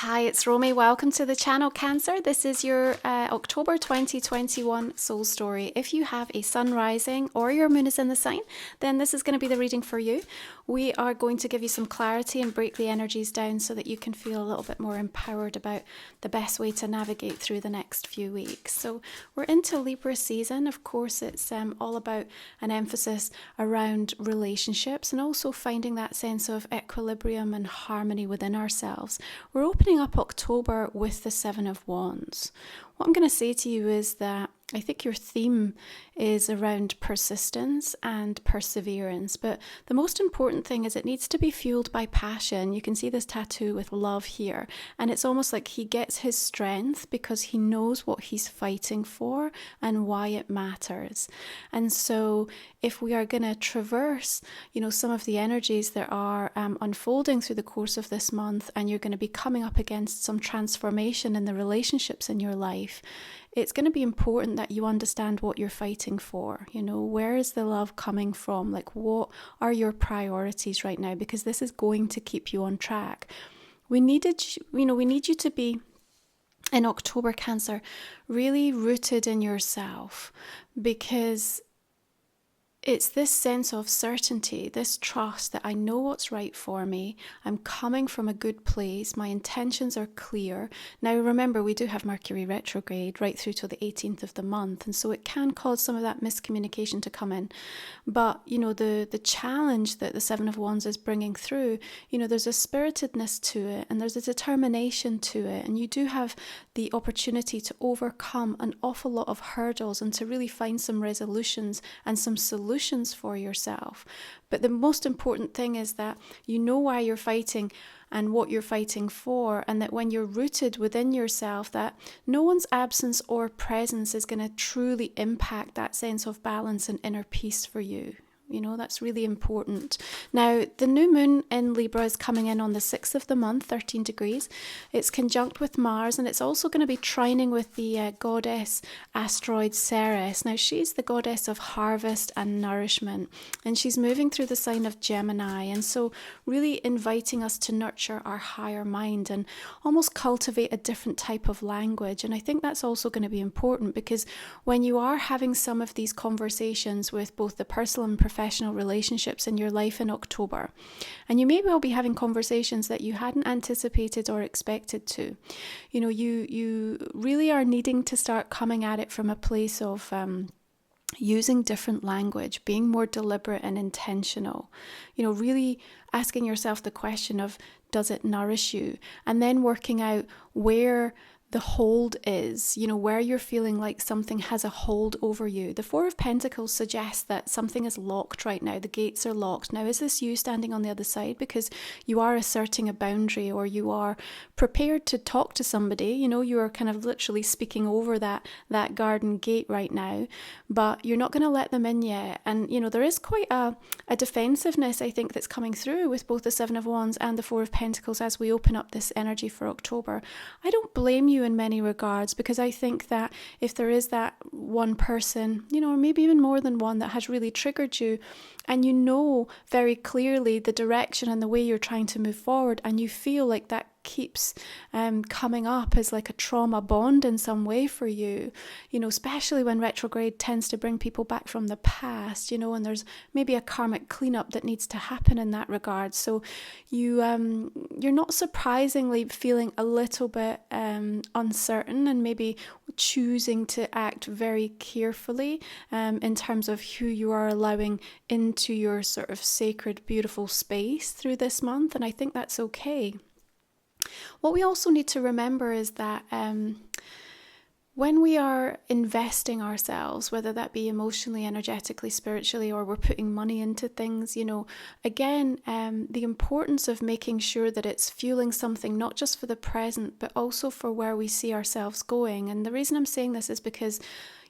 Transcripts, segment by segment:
Hi, it's Romy. Welcome to the channel, Cancer. This is your October 2021 soul story. If you have a sun rising or your moon is in the sign, then this is going to be the reading for you. We are going to give you some clarity and break the energies down so that you can feel a little bit more empowered about the best way to navigate through the next few weeks. So we're into Libra season. Of course, it's all about an emphasis around relationships and also finding that sense of equilibrium and harmony within ourselves. We're opening up October with the Seven of Wands. What I'm going to say to you is that I think your theme is around persistence and perseverance, but the most important thing is it needs to be fueled by passion. You can see this tattoo with love here, and it's almost like he gets his strength because he knows what he's fighting for and why it matters. And so if we are going to traverse, some of the energies that are unfolding through the course of this month, and you're going to be coming up against some transformation in the relationships in your life, it's going to be important that you understand what you're fighting for. Where is the love coming from? Like, what are your priorities right now? Because this is going to keep you on track. We need you to be, in October, Cancer, really rooted in yourself, because it's this sense of certainty, this trust that I know what's right for me. I'm coming from a good place. My intentions are clear. Now, remember, we do have Mercury retrograde right through till the 18th of the month. And so it can cause some of that miscommunication to come in. But, the challenge that the Seven of Wands is bringing through, there's a spiritedness to it and there's a determination to it. And you do have the opportunity to overcome an awful lot of hurdles and to really find some resolutions and some solutions for yourself. But the most important thing is that you know why you're fighting and what you're fighting for, and that when you're rooted within yourself, that no one's absence or presence is going to truly impact that sense of balance and inner peace for you. That's really important. Now, the new moon in Libra is coming in on the 6th of the month, 13 degrees. It's conjunct with Mars, and it's also going to be trining with the goddess asteroid Ceres. Now, she's the goddess of harvest and nourishment, and she's moving through the sign of Gemini, and so really inviting us to nurture our higher mind and almost cultivate a different type of language. And I think that's also going to be important, because when you are having some of these conversations with both the personal and professional relationships in your life in October, and you may well be having conversations that you hadn't anticipated or expected to, you really are needing to start coming at it from a place of using different language, being more deliberate and intentional, really asking yourself the question of, does it nourish you? And then working out where the hold is, where you're feeling like something has a hold over you. The Four of Pentacles suggests that something is locked right now. The gates are locked. Now, is this you standing on the other side because you are asserting a boundary, or you are prepared to talk to somebody? You are kind of literally speaking over that garden gate right now, but you're not going to let them in yet. And, there is quite a defensiveness, I think, that's coming through with both the Seven of Wands and the Four of Pentacles as we open up this energy for October. I don't blame you in many regards, because I think that if there is that one person, or maybe even more than one, that has really triggered you, and very clearly the direction and the way you're trying to move forward, and you feel like that keeps coming up as like a trauma bond in some way for you, especially when retrograde tends to bring people back from the past, and there's maybe a karmic cleanup that needs to happen in that regard. So you're not surprisingly feeling a little bit uncertain, and maybe choosing to act very carefully in terms of who you are allowing into your sort of sacred, beautiful space through this month. And I think that's okay. What we also need to remember is that when we are investing ourselves, whether that be emotionally, energetically, spiritually, or we're putting money into things, again, the importance of making sure that it's fueling something not just for the present, but also for where we see ourselves going. And the reason I'm saying this is because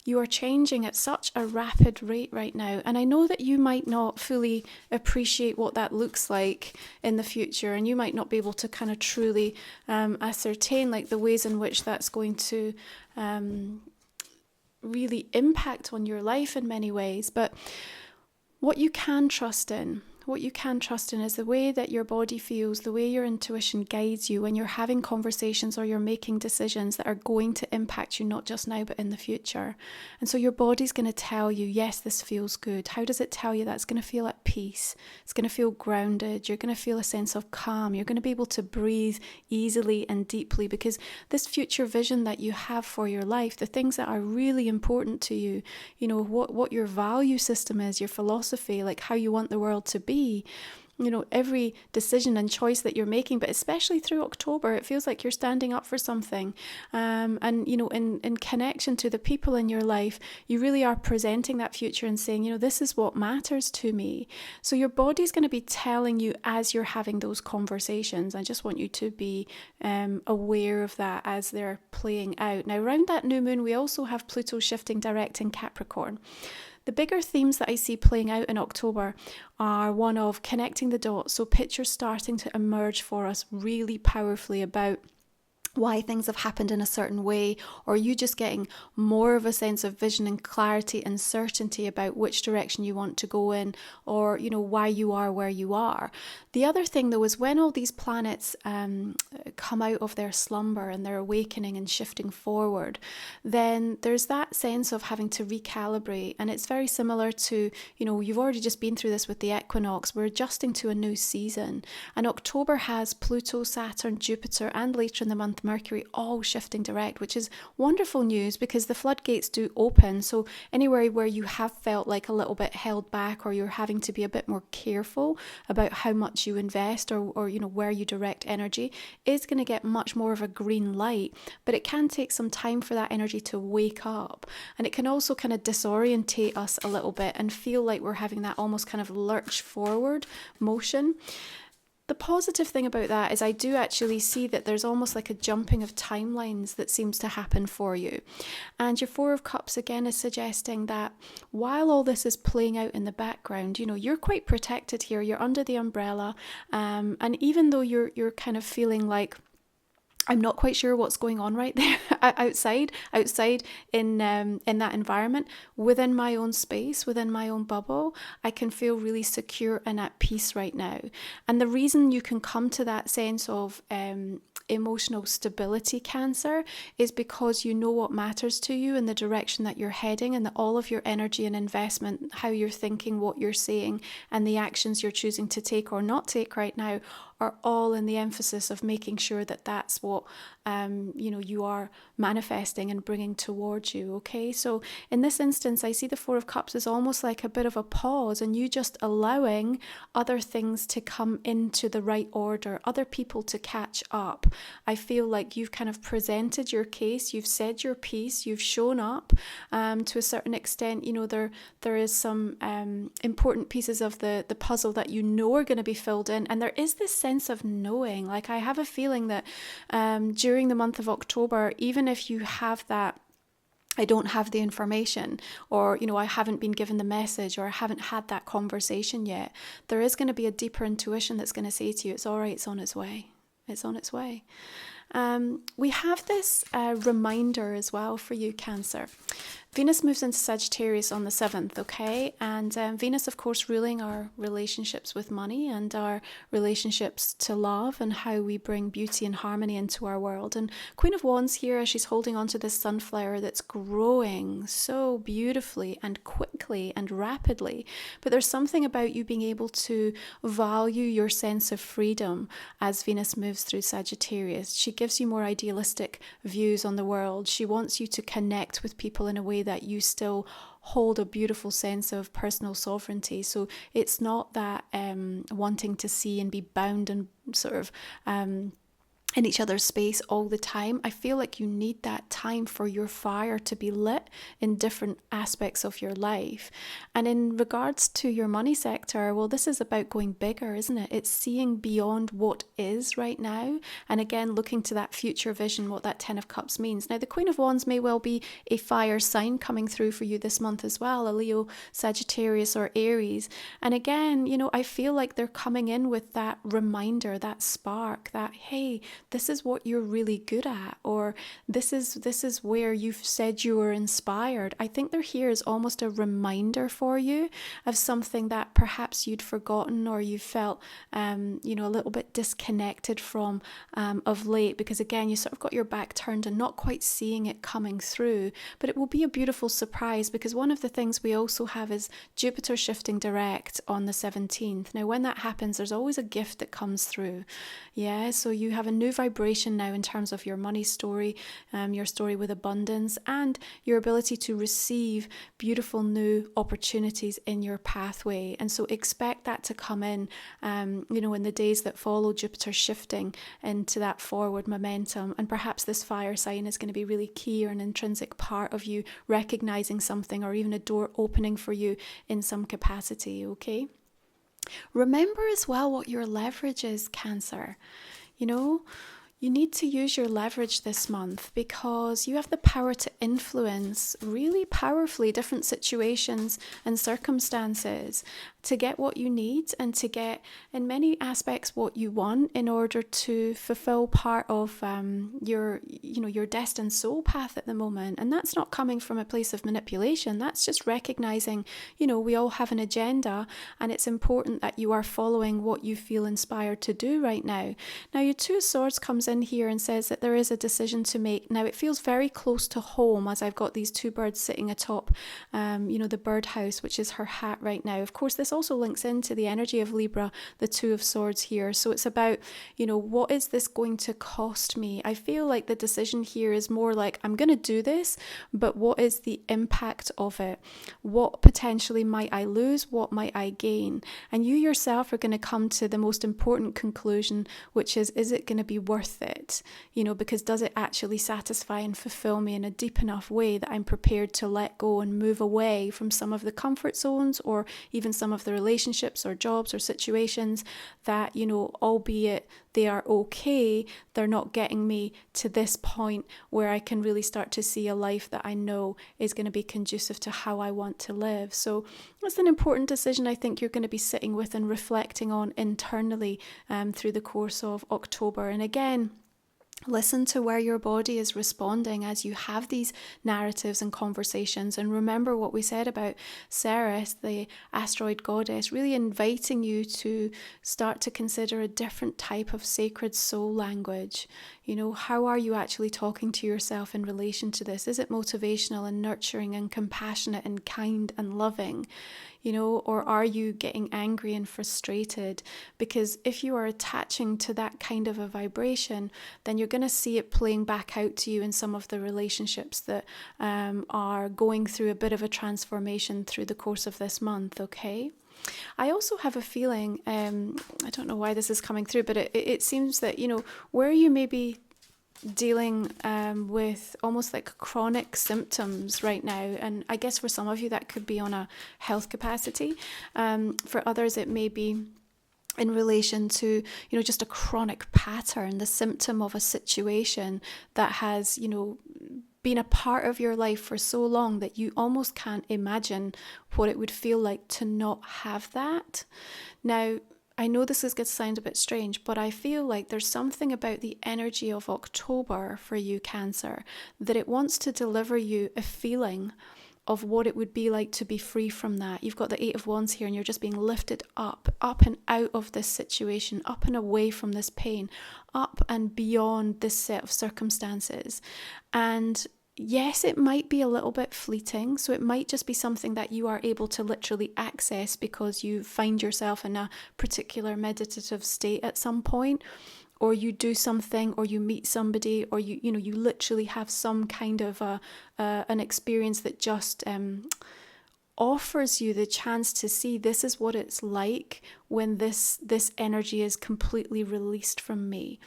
you are changing at such a rapid rate right now. And I know that you might not fully appreciate what that looks like in the future, and you might not be able to kind of truly ascertain like the ways in which that's going to really impact on your life in many ways. But what you can trust in, what you can trust in is the way that your body feels, the way your intuition guides you when you're having conversations or you're making decisions that are going to impact you not just now but in the future. And so your body's going to tell you, yes, this feels good. How does it tell you that? It's going to feel at peace. It's going to feel grounded. You're going to feel a sense of calm. You're going to be able to breathe easily and deeply, because this future vision that you have for your life, the things that are really important to you, you know, what your value system is, your philosophy, like how you want the world to be, you know, every decision and choice that you're making, but especially through October, it feels like you're standing up for something. And, you know, in connection to the people in your life, you really are presenting that future and saying, you know, this is what matters to me. So your body's going to be telling you as you're having those conversations. I just want you to be aware of that as they're playing out. Now, around that new moon, we also have Pluto shifting direct in Capricorn. The bigger themes that I see playing out in October are one of connecting the dots. So pictures starting to emerge for us really powerfully about why things have happened in a certain way, or you just getting more of a sense of vision and clarity and certainty about which direction you want to go in, or, you know, why you are where you are. The other thing though is when all these planets come out of their slumber and they're awakening and shifting forward, then there's that sense of having to recalibrate. And it's very similar to, you know, you've already just been through this with the equinox. We're adjusting to a new season, and October has Pluto, Saturn, Jupiter, and later in the month Mercury all shifting direct, which is wonderful news because the floodgates do open. So anywhere where you have felt like a little bit held back, or you're having to be a bit more careful about how much you invest, or you know, where you direct energy, is going to get much more of a green light. But it can take some time for that energy to wake up, and it can also kind of disorientate us a little bit and feel like we're having that almost kind of lurch forward motion. The positive thing about that is I do actually see that there's almost like a jumping of timelines that seems to happen for you. And your Four of Cups again is suggesting that while all this is playing out in the background, you know, you're quite protected here. You're under the umbrella. And even though you're kind of feeling like, I'm not quite sure what's going on right there outside in that environment, within my own space, within my own bubble, I can feel really secure and at peace right now. And the reason you can come to that sense of emotional stability, Cancer, is because you know what matters to you and the direction that you're heading, and that all of your energy and investment, how you're thinking, what you're saying, and the actions you're choosing to take or not take right now are all in the emphasis of making sure that that's what you are manifesting and bringing towards you. Okay, so in this instance, I see the Four of Cups as almost like a bit of a pause, and you just allowing other things to come into the right order, other people to catch up. I feel like you've kind of presented your case, you've said your piece, you've shown up to a certain extent. You know, there is some important pieces of the puzzle that you know are going to be filled in, and there is this sense of knowing. Like, I have a feeling that during the month of October, even if you have that, I don't have the information, or, you know, I haven't been given the message, or I haven't had that conversation yet, there is going to be a deeper intuition that's going to say to you, it's all right, it's on its way. It's on its way. We have this reminder as well for you, Cancer. Venus moves into Sagittarius on the 7th, okay? And Venus, of course, ruling our relationships with money and our relationships to love and how we bring beauty and harmony into our world. And Queen of Wands here, as she's holding on to this sunflower that's growing so beautifully and quickly and rapidly. But there's something about you being able to value your sense of freedom as Venus moves through Sagittarius. She gives you more idealistic views on the world. She wants you to connect with people in a way that you still hold a beautiful sense of personal sovereignty. So it's not that wanting to see and be bound and sort of in each other's space all the time. I feel like you need that time for your fire to be lit in different aspects of your life. And in regards to your money sector, well, this is about going bigger, isn't it? It's seeing beyond what is right now. And again, looking to that future vision, what that 10 of Cups means. Now, the Queen of Wands may well be a fire sign coming through for you this month as well, a Leo, Sagittarius, or Aries. And again, you know, I feel like they're coming in with that reminder, that spark, that, hey, this is what you're really good at, or this is where you've said you were inspired. I think they're here as almost a reminder for you of something that perhaps you'd forgotten, or you felt a little bit disconnected from of late, because again, you sort of got your back turned and not quite seeing it coming through. But it will be a beautiful surprise, because one of the things we also have is Jupiter shifting direct on the 17th. Now, when that happens, there's always a gift that comes through. Yeah, so you have a new vibration now in terms of your money story, your story with abundance, and your ability to receive beautiful new opportunities in your pathway. And so expect that to come in, in the days that follow Jupiter shifting into that forward momentum. And perhaps this fire sign is going to be really key, or an intrinsic part of you recognizing something, or even a door opening for you in some capacity, okay? Remember as well what your leverage is, Cancer. You need to use your leverage this month, because you have the power to influence really powerfully different situations and circumstances to get what you need, and to get, in many aspects, what you want in order to fulfill part of your destined soul path at the moment. And that's not coming from a place of manipulation. That's just recognizing, we all have an agenda, and it's important that you are following what you feel inspired to do right now. Now, your Two of Swords comes in here and says that there is a decision to make. Now, it feels very close to home, as I've got these two birds sitting atop, the birdhouse, which is her hat right now. Of course, this also links into the energy of Libra, the Two of Swords here. So it's about, what is this going to cost me? I feel like the decision here is more like, I'm going to do this, but what is the impact of it? What potentially might I lose? What might I gain? And you yourself are going to come to the most important conclusion, which is it going to be worth it? Because does it actually satisfy and fulfill me in a deep enough way that I'm prepared to let go and move away from some of the comfort zones, or even some of the relationships or jobs or situations that, albeit they are okay, they're not getting me to this point where I can really start to see a life that I know is going to be conducive to how I want to live. So that's an important decision I think you're going to be sitting with and reflecting on internally through the course of October. And again, listen to where your body is responding as you have these narratives and conversations. And remember what we said about Ceres, the asteroid goddess, really inviting you to start to consider a different type of sacred soul language. How are you actually talking to yourself in relation to this? Is it motivational and nurturing and compassionate and kind and loving? Or are you getting angry and frustrated? Because if you are attaching to that kind of a vibration, then you're going to see it playing back out to you in some of the relationships that are going through a bit of a transformation through the course of this month, okay? I also have a feeling, I don't know why this is coming through, but it seems that, where you may be dealing with almost like chronic symptoms right now, and I guess for some of you that could be on a health capacity. For others it may be in relation to, just a chronic pattern, the symptom of a situation that has, been a part of your life for so long that you almost can't imagine what it would feel like to not have that. Now, I know this is going to sound a bit strange, but I feel like there's something about the energy of October for you, Cancer, that it wants to deliver you a feeling of what it would be like to be free from that. You've got the Eight of Wands here, and you're just being lifted up and out of this situation, up and away from this pain, up and beyond this set of circumstances. And yes, it might be a little bit fleeting, so it might just be something that you are able to literally access because you find yourself in a particular meditative state at some point, or you do something, or you meet somebody, or you literally have some kind of an experience that just offers you the chance to see this is what it's like when this energy is completely released from me.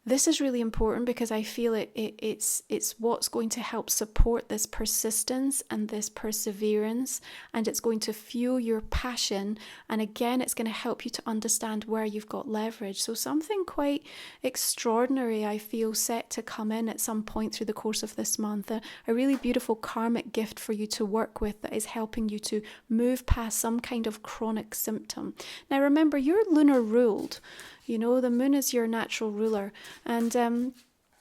This is really important because I feel it's what's going to help support this persistence and this perseverance, and it's going to fuel your passion, and again it's going to help you to understand where you've got leverage. So something quite extraordinary I feel set to come in at some point through the course of this month, a really beautiful karmic gift for you to work with that is helping you to move past some kind of chronic symptom. Now remember, you're lunar ruled. The moon is your natural ruler. And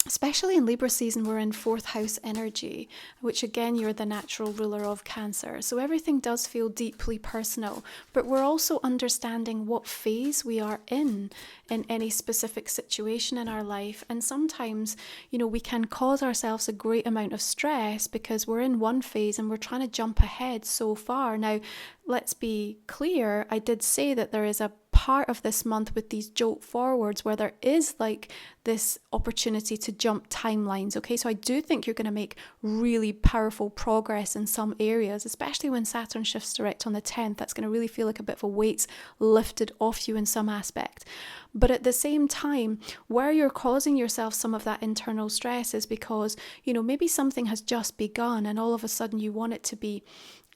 especially in Libra season, we're in 4th house energy, which again, you're the natural ruler of Cancer. So everything does feel deeply personal, but we're also understanding what phase we are in any specific situation in our life. And sometimes, we can cause ourselves a great amount of stress because we're in one phase and we're trying to jump ahead so far. Now, let's be clear, I did say that there is a part of this month with these jolt forwards where there is like this opportunity to jump timelines. Okay, so I do think you're going to make really powerful progress in some areas, especially when Saturn shifts direct on the 10th. That's going to really feel like a bit of a weight's lifted off you in some aspect. But at the same time, where you're causing yourself some of that internal stress is because, maybe something has just begun and all of a sudden you want it to be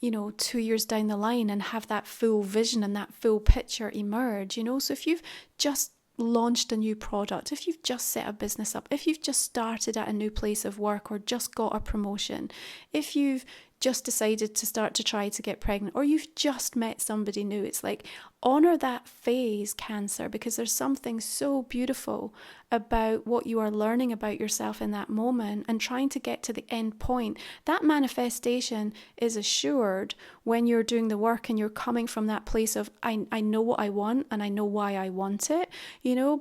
2 years down the line and have that full vision and that full picture emerge, So if you've just launched a new product, if you've just set a business up, if you've just started at a new place of work or just got a promotion, if you've just decided to start to try to get pregnant, or you've just met somebody new, it's like, honor that phase, Cancer, because there's something so beautiful about what you are learning about yourself in that moment and trying to get to the end point. That manifestation is assured when you're doing the work and you're coming from that place of, I know what I want and I know why I want it,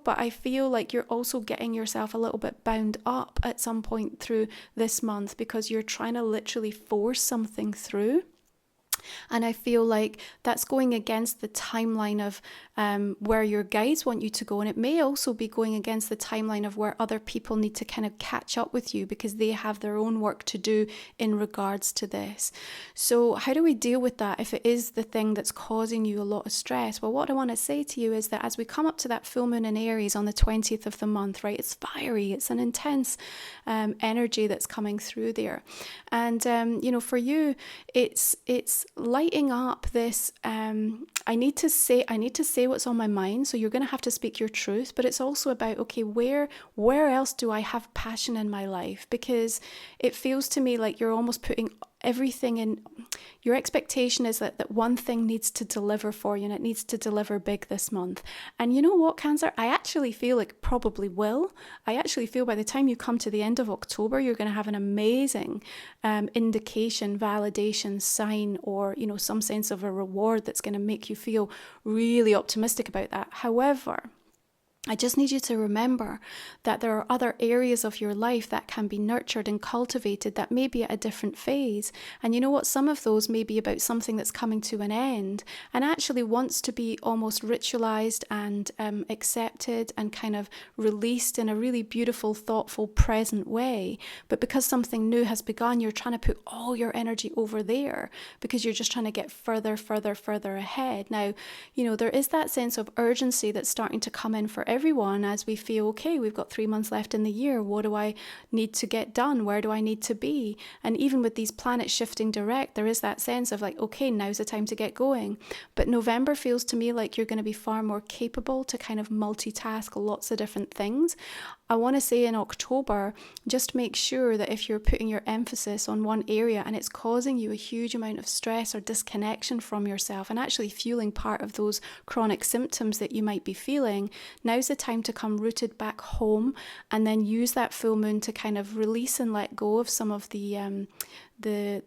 but I feel like you're also getting yourself a little bit bound up at some point through this month because you're trying to literally force something through. And I feel like that's going against the timeline of where your guides want you to go. And it may also be going against the timeline of where other people need to kind of catch up with you because they have their own work to do in regards to this. So how do we deal with that if it is the thing that's causing you a lot of stress? Well, what I want to say to you is that as we come up to that full moon in Aries on the 20th of the month, right, it's fiery, it's an intense energy that's coming through there. And, for you, it's lighting up this, I need to say what's on my mind. So you're going to have to speak your truth, but it's also about, okay, where else do I have passion in my life? Because it feels to me like you're almost putting everything in. Your expectation is that one thing needs to deliver for you and it needs to deliver big this month. And you know what, Cancer? I actually feel like probably will. I actually feel by the time you come to the end of October, you're going to have an amazing indication, validation, sign, or, some sense of a reward that's going to make you feel really optimistic about that. However, I just need you to remember that there are other areas of your life that can be nurtured and cultivated that may be at a different phase. And you know what? Some of those may be about something that's coming to an end and actually wants to be almost ritualized and accepted and kind of released in a really beautiful, thoughtful, present way. But because something new has begun, you're trying to put all your energy over there because you're just trying to get further ahead. Now, there is that sense of urgency that's starting to come in for everyone as we feel, okay, we've got 3 months left in the year. What do I need to get done? Where do I need to be? And even with these planets shifting direct, there is that sense of like, okay, now's the time to get going. But November feels to me like you're going to be far more capable to kind of multitask lots of different things. I want to say in October, just make sure that if you're putting your emphasis on one area and it's causing you a huge amount of stress or disconnection from yourself and actually fueling part of those chronic symptoms that you might be feeling, now's the time to come rooted back home and then use that full moon to kind of release and let go of some of the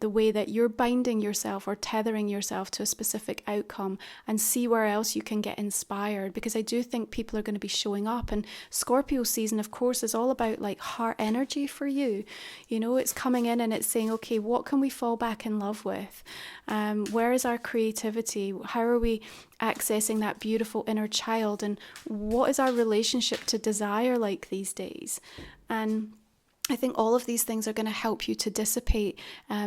way that you're binding yourself or tethering yourself to a specific outcome and see where else you can get inspired, because I do think people are going to be showing up. And Scorpio season, of course, is all about like heart energy for you. It's coming in and it's saying, okay, what can we fall back in love with? Where is our creativity? How are we accessing that beautiful inner child? And what is our relationship to desire like these days? And I think all of these things are going to help you to dissipate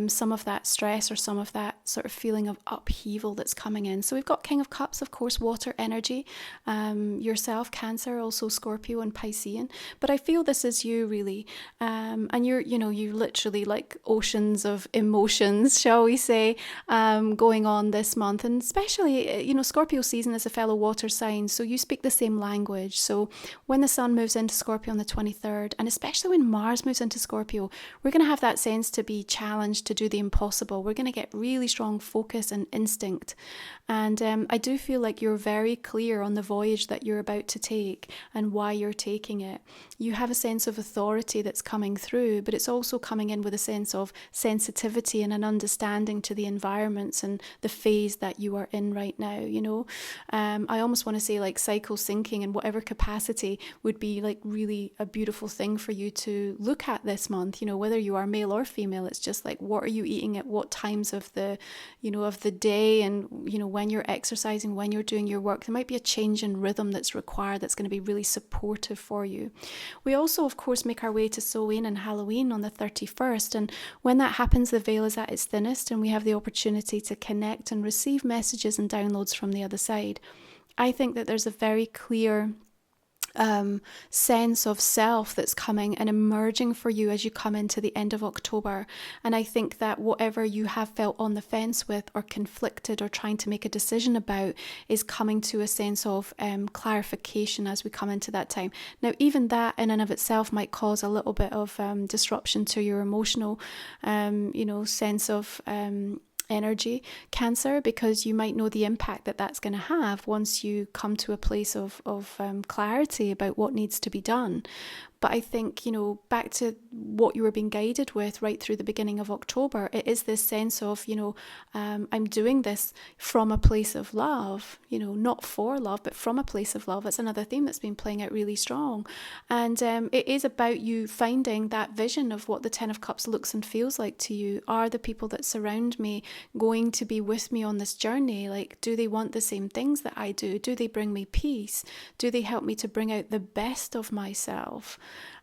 some of that stress or some of that sort of feeling of upheaval that's coming in. So we've got King of Cups, of course, water energy, yourself, Cancer, also Scorpio and Piscean. But I feel this is you really. And you're literally like oceans of emotions, shall we say, going on this month. And especially, Scorpio season is a fellow water sign. So you speak the same language. So when the sun moves into Scorpio on the 23rd, and especially when Mars moves into Scorpio, we're going to have that sense to be challenged to do the impossible. We're going to get really strong focus and instinct. And I do feel like you're very clear on the voyage that you're about to take and why you're taking it. You have a sense of authority that's coming through, but it's also coming in with a sense of sensitivity and an understanding to the environments and the phase that you are in right now, you know. I almost want to say like cycle syncing in whatever capacity would be like really a beautiful thing for you to look at this month, you know, whether you are male or female. It's just like, what are you eating at what times of the, you know, of the day, and, you know, when you're exercising, when you're doing your work. There might be a change in rhythm that's required that's going to be really supportive for you. We also, of course, make our way to Samhain and Halloween on the 31st. And when that happens, the veil is at its thinnest and we have the opportunity to connect and receive messages and downloads from the other side. I think that there's a very clear sense of self that's coming and emerging for you as you come into the end of October. And I think that whatever you have felt on the fence with or conflicted or trying to make a decision about is coming to a sense of clarification as we come into that time. Now, even that in and of itself might cause a little bit of disruption to your emotional, sense of energy, Cancer, because you might know the impact that that's going to have once you come to a place of clarity about what needs to be done. But I think, you know, back to what you were being guided with right through the beginning of October, it is this sense of, I'm doing this from a place of love, not for love, but from a place of love. That's another theme that's been playing out really strong. And it is about you finding that vision of what the Ten of Cups looks and feels like to you. Are the people that surround me going to be with me on this journey? Like, do they want the same things that I do? Do they bring me peace? Do they help me to bring out the best of myself?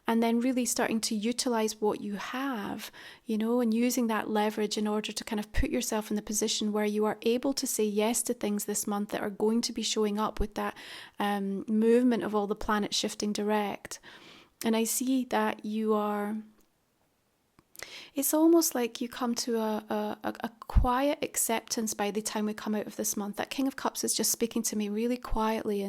And then really starting to utilize what you have, and using that leverage in order to kind of put yourself in the position where you are able to say yes to things this month that are going to be showing up with that movement of all the planets shifting direct. And I see that it's almost like you come to a quiet acceptance by the time we come out of this month. That King of Cups is just speaking to me really quietly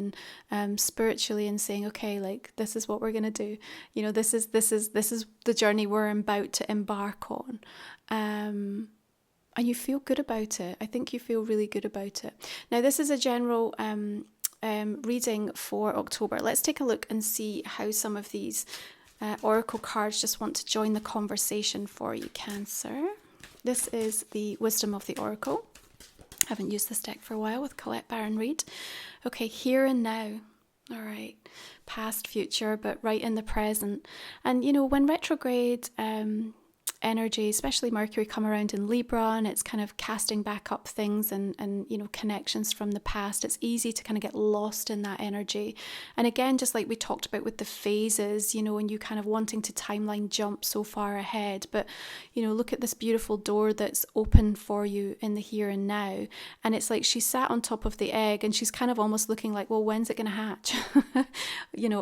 and spiritually and saying, okay, like, this is what we're going to do. This is the journey we're about to embark on. And you feel good about it. I think you feel really good about it. Now, this is a general reading for October. Let's take a look and see how some of these Oracle cards just want to join the conversation for you, Cancer. This is the Wisdom of the Oracle. I haven't used this deck for a while with Colette Baron-Reid. Okay, here and now. All right, past, future, but right in the present. And, when retrograde energy, especially Mercury, come around in Libra, and it's kind of casting back up things and connections from the past, it's easy to kind of get lost in that energy. And again, just like we talked about with the phases, and you kind of wanting to timeline jump so far ahead, but look at this beautiful door that's open for you in the here and now. And it's like she sat on top of the egg and she's kind of almost looking like, well, when's it going to hatch?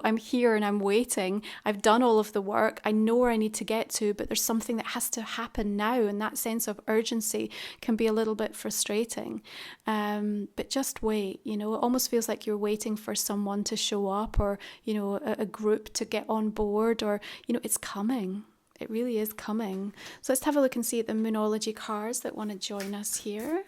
I'm here and I'm waiting. I've done all of the work. I know where I need to get to, but there's something that has to happen now, and that sense of urgency can be a little bit frustrating. But just wait, it almost feels like you're waiting for someone to show up, or a group to get on board, or it's coming. It really is coming. So let's have a look and see at the Moonology cards that want to join us here.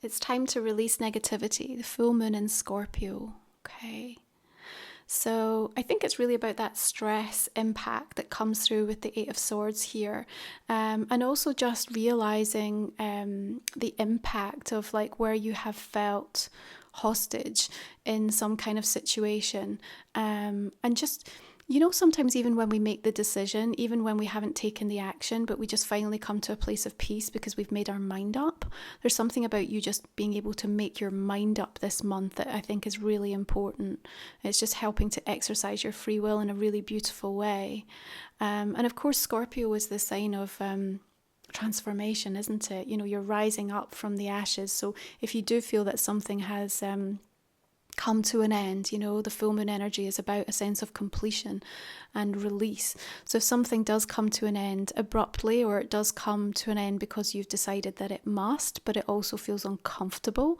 It's time to release negativity, the full moon in Scorpio. Okay. So I think it's really about that stress impact that comes through with the Eight of Swords here. And also just realizing the impact of like where you have felt hostage in some kind of situation. And just, sometimes even when we make the decision, even when we haven't taken the action, but we just finally come to a place of peace because we've made our mind up. There's something about you just being able to make your mind up this month that I think is really important. It's just helping to exercise your free will in a really beautiful way. And of course, Scorpio is the sign of transformation, isn't it? You're rising up from the ashes. So if you do feel that something has come to an end, the full moon energy is about a sense of completion and release. So if something does come to an end abruptly, or it does come to an end because you've decided that it must, but it also feels uncomfortable,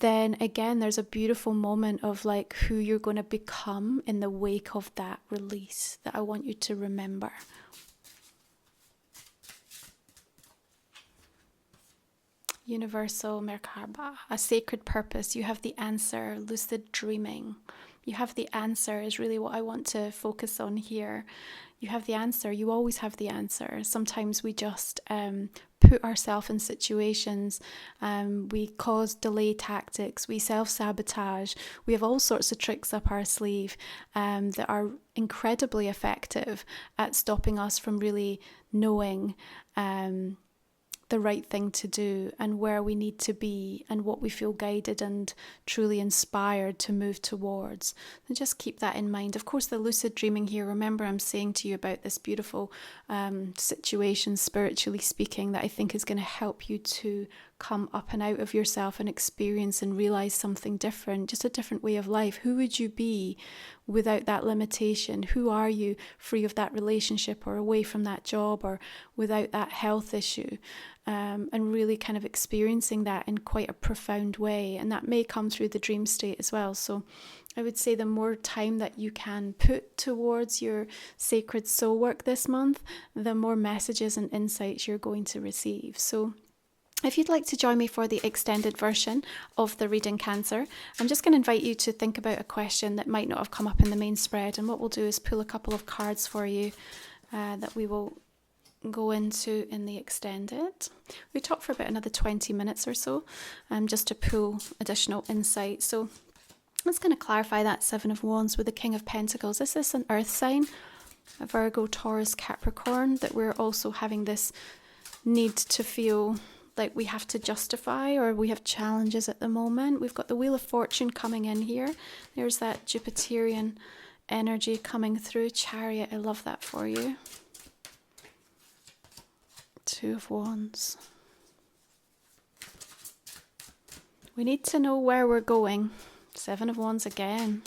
then again, there's a beautiful moment of like who you're going to become in the wake of that release that I want you to remember. Universal Merkaba, a sacred purpose. You have the answer. Lucid dreaming. You have the answer is really what I want to focus on here. You have the answer. You always have the answer. Sometimes we just put ourselves in situations. We cause delay tactics. We self-sabotage. We have all sorts of tricks up our sleeve that are incredibly effective at stopping us from really knowing the right thing to do and where we need to be and what we feel guided and truly inspired to move towards. And just keep that in mind. Of course, the lucid dreaming here, remember I'm saying to you about this beautiful situation, spiritually speaking, that I think is going to help you to come up and out of yourself and experience and realize something different, just a different way of life. Who would you be without that limitation? Who are you free of that relationship or away from that job or without that health issue? And really kind of experiencing that in quite a profound way. And that may come through the dream state as well. So I would say the more time that you can put towards your sacred soul work this month, the more messages and insights you're going to receive. So if you'd like to join me for the extended version of the reading, Cancer, I'm just going to invite you to think about a question that might not have come up in the main spread. And what we'll do is pull a couple of cards for you that we will go into in the extended. We talk for about another 20 minutes or so just to pull additional insight. So let's kind of clarify that Seven of Wands with the King of Pentacles. Is this an earth sign? A Virgo, Taurus, Capricorn, that we're also having this need to feel like we have to justify or we have challenges at the moment. We've got the Wheel of Fortune coming in here. There's that Jupiterian energy coming through. Chariot, I love that for you. Two of Wands. We need to know where we're going. Seven of Wands again.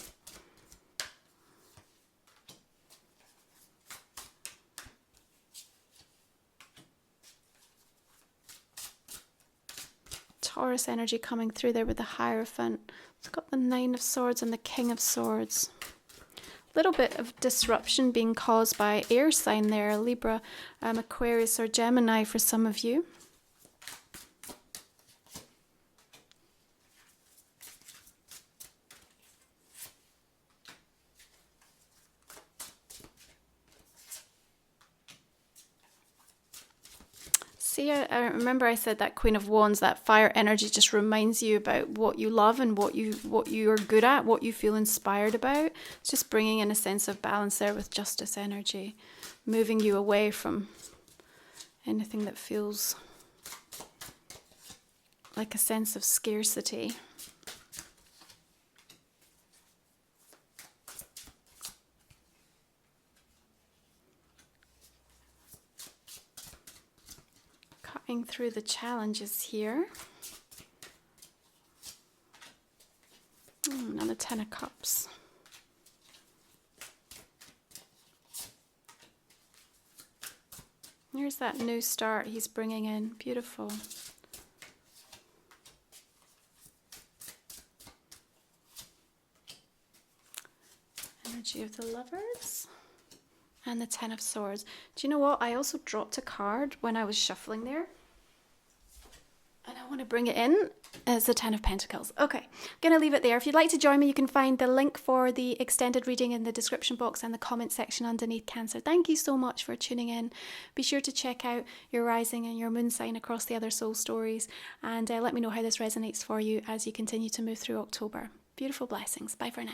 Taurus energy coming through there with the Hierophant. It's got the Nine of Swords and the King of Swords. Little bit of disruption being caused by air sign there, Libra, Aquarius or Gemini for some of you. See, I remember I said that Queen of Wands, that fire energy just reminds you about what you love and what you're good at, what you feel inspired about. It's just bringing in a sense of balance there with Justice energy, moving you away from anything that feels like a sense of scarcity. Through the challenges here. Another Ten of Cups. Here's that new start he's bringing in. Beautiful. Energy of the Lovers. And the Ten of Swords. Do you know what? I also dropped a card when I was shuffling there. And I want to bring it in as the Ten of Pentacles. Okay, I'm going to leave it there. If you'd like to join me, you can find the link for the extended reading in the description box and the comment section underneath, Cancer. Thank you so much for tuning in. Be sure to check out your rising and your moon sign across the other soul stories. And let me know how this resonates for you as you continue to move through October. Beautiful blessings. Bye for now.